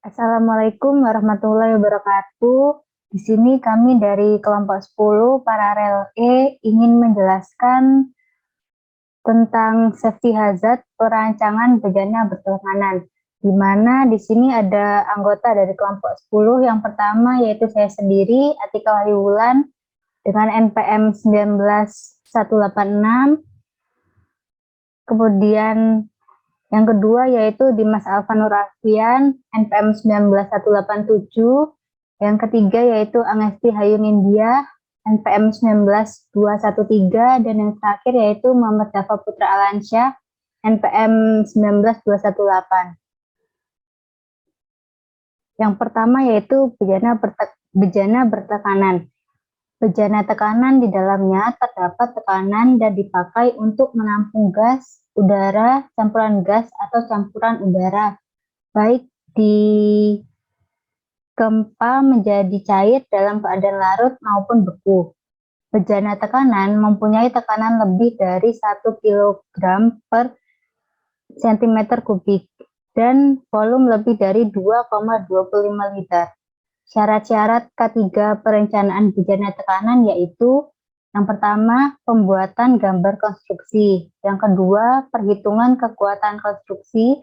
Assalamualaikum warahmatullahi wabarakatuh. Di sini kami dari kelompok 10 Paralel E ingin menjelaskan tentang safety hazard perancangan bejana bertekanan. Di mana di sini ada anggota dari kelompok 10. Yang pertama yaitu saya sendiri, Atika Wahyuwulan dengan NPM 19186. Kemudian yang kedua yaitu Dimas Alvanur Alfian, NPM 19187. Yang ketiga yaitu Angesti Hayun India, NPM 19213. Dan yang terakhir yaitu Muhammad Dafa Putra Alansyah, NPM 19218. Yang pertama yaitu bejana bertekanan. Bejana tekanan di dalamnya terdapat tekanan dan dipakai untuk menampung gas, udara, campuran gas atau campuran udara, baik di gempa menjadi cair dalam keadaan larut maupun beku. Bejana tekanan mempunyai tekanan lebih dari 1 kg per cm kubik dan volume lebih dari 2,25 liter. Syarat-syarat K3 perencanaan bejana tekanan yaitu yang pertama, pembuatan gambar konstruksi. Yang kedua, perhitungan kekuatan konstruksi.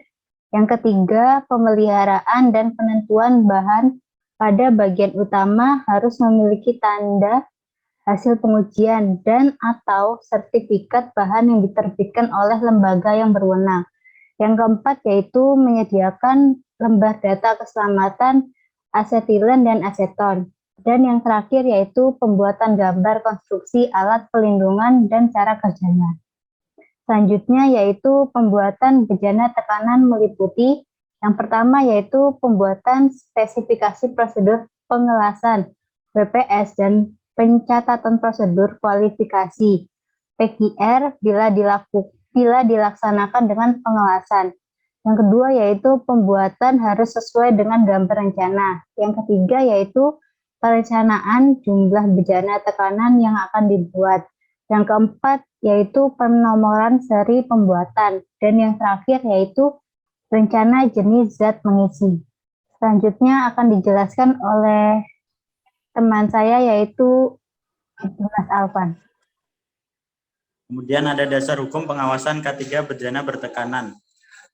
Yang ketiga, pemeliharaan dan penentuan bahan pada bagian utama harus memiliki tanda hasil pengujian dan atau sertifikat bahan yang diterbitkan oleh lembaga yang berwenang. Yang keempat yaitu menyediakan lembar data keselamatan asetilen dan aseton. Dan yang terakhir yaitu pembuatan gambar konstruksi alat pelindungan dan cara kerjanya. Selanjutnya yaitu pembuatan bejana tekanan meliputi yang pertama yaitu pembuatan spesifikasi prosedur pengelasan BPS dan pencatatan prosedur kualifikasi PQR bila dilaksanakan dengan pengelasan. Yang kedua yaitu pembuatan harus sesuai dengan gambar rencana. Yang ketiga yaitu perencanaan jumlah bejana tekanan yang akan dibuat. Yang keempat yaitu penomoran seri pembuatan. Dan yang terakhir yaitu rencana jenis zat mengisi. Selanjutnya akan dijelaskan oleh teman saya yaitu Mas Alvan. Kemudian ada dasar hukum pengawasan K3 bejana bertekanan.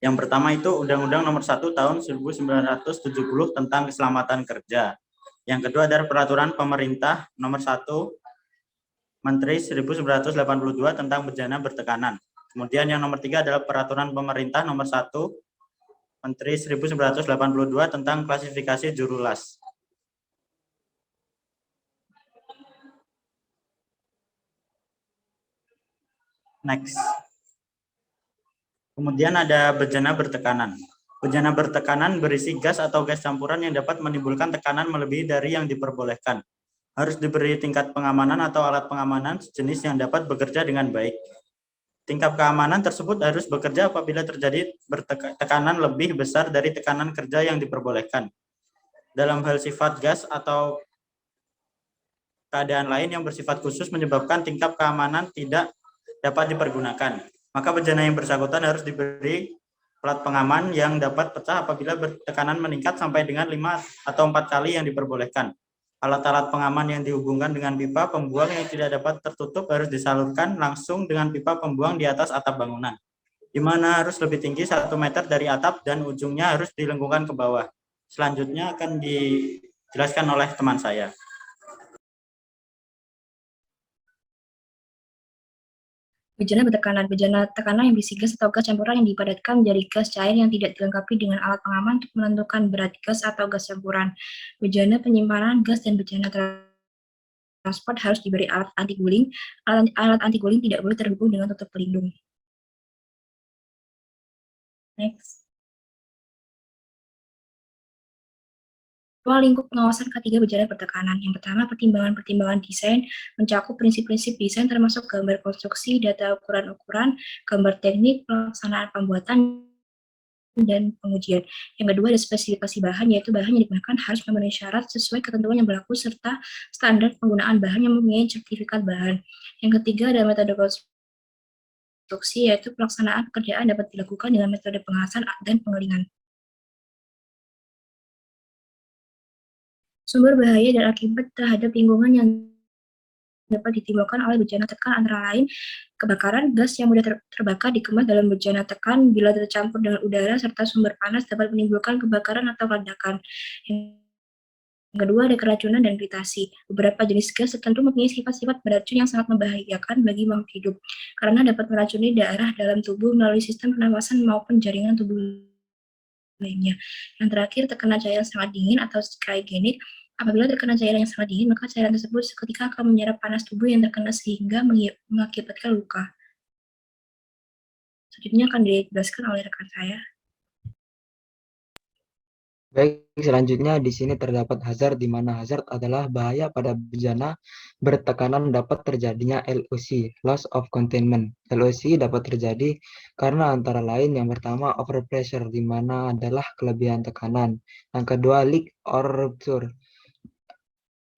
Yang pertama itu Undang-Undang Nomor 1 Tahun 1970 tentang Keselamatan Kerja. Yang kedua adalah Peraturan Pemerintah Nomor 1 Menteri 1982 tentang bejana bertekanan. Kemudian yang nomor 3 adalah Peraturan Pemerintah Nomor 1 Menteri 1982 tentang klasifikasi juru las. Next. Kemudian ada bejana bertekanan. Bejana bertekanan berisi gas atau gas campuran yang dapat menimbulkan tekanan melebihi dari yang diperbolehkan. Harus diberi tingkat pengamanan atau alat pengamanan sejenis yang dapat bekerja dengan baik. Tingkat keamanan tersebut harus bekerja apabila terjadi tekanan lebih besar dari tekanan kerja yang diperbolehkan. Dalam hal sifat gas atau keadaan lain yang bersifat khusus menyebabkan tingkat keamanan tidak dapat dipergunakan, maka bejana yang bersangkutan harus diberi plat pengaman yang dapat pecah apabila tekanan meningkat sampai dengan 5 atau 4 kali yang diperbolehkan. Alat-alat pengaman yang dihubungkan dengan pipa pembuang yang tidak dapat tertutup harus disalurkan langsung dengan pipa pembuang di atas atap bangunan, di mana harus lebih tinggi 1 meter dari atap dan ujungnya harus dilengkungkan ke bawah. Selanjutnya akan dijelaskan oleh teman saya. Bejana bertekanan. Bejana tekanan yang berisi gas atau gas campuran yang dipadatkan menjadi gas cair yang tidak dilengkapi dengan alat pengaman untuk menentukan berat gas atau gas campuran. Bejana penyimpanan gas dan bejana transport harus diberi alat anti guling. Alat anti guling tidak boleh terhubung dengan tutup pelindung. Next. Ruang lingkup pengawasan K3 bejana bertekanan. Yang pertama, pertimbangan-pertimbangan desain mencakup prinsip-prinsip desain termasuk gambar konstruksi, data ukuran-ukuran, gambar teknik, pelaksanaan pembuatan, dan pengujian. Yang kedua ada spesifikasi bahan, yaitu bahan yang digunakan harus memenuhi syarat sesuai ketentuan yang berlaku serta standar penggunaan bahan yang mempunyai sertifikat bahan. Yang ketiga ada metode konstruksi, yaitu pelaksanaan pekerjaan dapat dilakukan dengan metode pengelasan dan pengeringan. Sumber bahaya dan akibat terhadap lingkungan yang dapat ditimbulkan oleh bejana tekan antara lain kebakaran, gas yang mudah terbakar dikemas dalam bejana tekan bila tercampur dengan udara serta sumber panas dapat menimbulkan kebakaran atau ledakan. Yang kedua ada keracunan dan iritasi. Beberapa jenis gas tertentu mempunyai sifat-sifat beracun yang sangat membahayakan bagi makhluk hidup karena dapat meracuni daerah dalam tubuh melalui sistem pernapasan maupun jaringan tubuh lainnya. Yang terakhir, terkena cairan sangat dingin atau cryogenik. Apabila terkena cairan yang sangat dingin, maka cairan tersebut seketika akan menyerap panas tubuh yang terkena sehingga mengakibatkan luka. Selanjutnya akan dijelaskan oleh rekan saya. Baik, selanjutnya di sini terdapat hazard, di mana hazard adalah bahaya pada bejana bertekanan dapat terjadinya LOC, loss of containment. LOC dapat terjadi karena antara lain yang pertama overpressure, di mana adalah kelebihan tekanan. Yang kedua leak or rupture,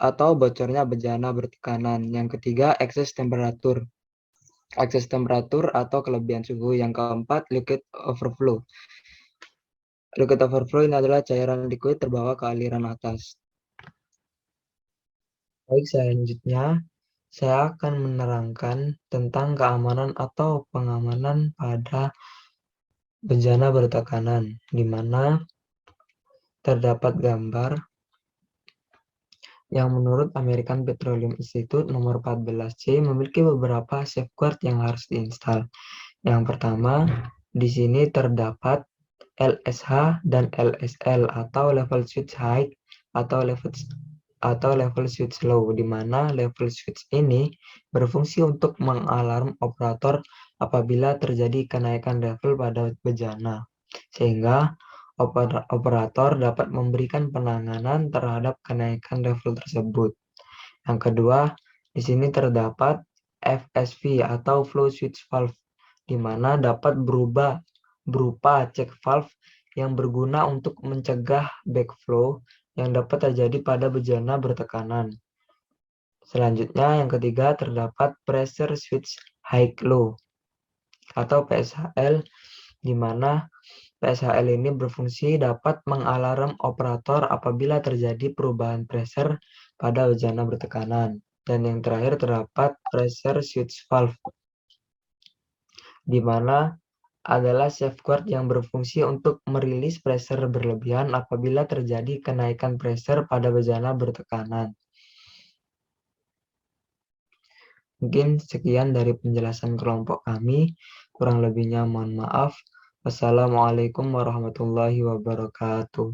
atau bocornya bejana bertekanan. Yang ketiga excess temperature atau kelebihan suhu. Yang keempat liquid overflow. Liquid overflow ini adalah cairan liquid terbawa ke aliran atas. Baik, selanjutnya saya akan menerangkan tentang keamanan atau pengamanan pada bejana bertekanan, di mana terdapat gambar yang menurut American Petroleum Institute nomor 14C memiliki beberapa safeguard yang harus diinstal. Yang pertama, di sini terdapat LSH dan LSL atau level switch high atau level switch low, di mana level switch ini berfungsi untuk mengalarm operator apabila terjadi kenaikan level pada bejana, sehingga operator dapat memberikan penanganan terhadap kenaikan level tersebut. Yang kedua, di sini terdapat FSV atau flow switch valve, di mana dapat berubah berupa check valve yang berguna untuk mencegah backflow yang dapat terjadi pada bejana bertekanan. Selanjutnya, yang ketiga terdapat pressure switch high low atau PSHL, di mana PSHL ini berfungsi dapat mengalarm operator apabila terjadi perubahan pressure pada bejana bertekanan. Dan yang terakhir terdapat pressure switch valve, di mana adalah safeguard yang berfungsi untuk merilis pressure berlebihan apabila terjadi kenaikan pressure pada bejana bertekanan. Mungkin sekian dari penjelasan kelompok kami. Kurang lebihnya mohon maaf. Wassalamualaikum warahmatullahi wabarakatuh.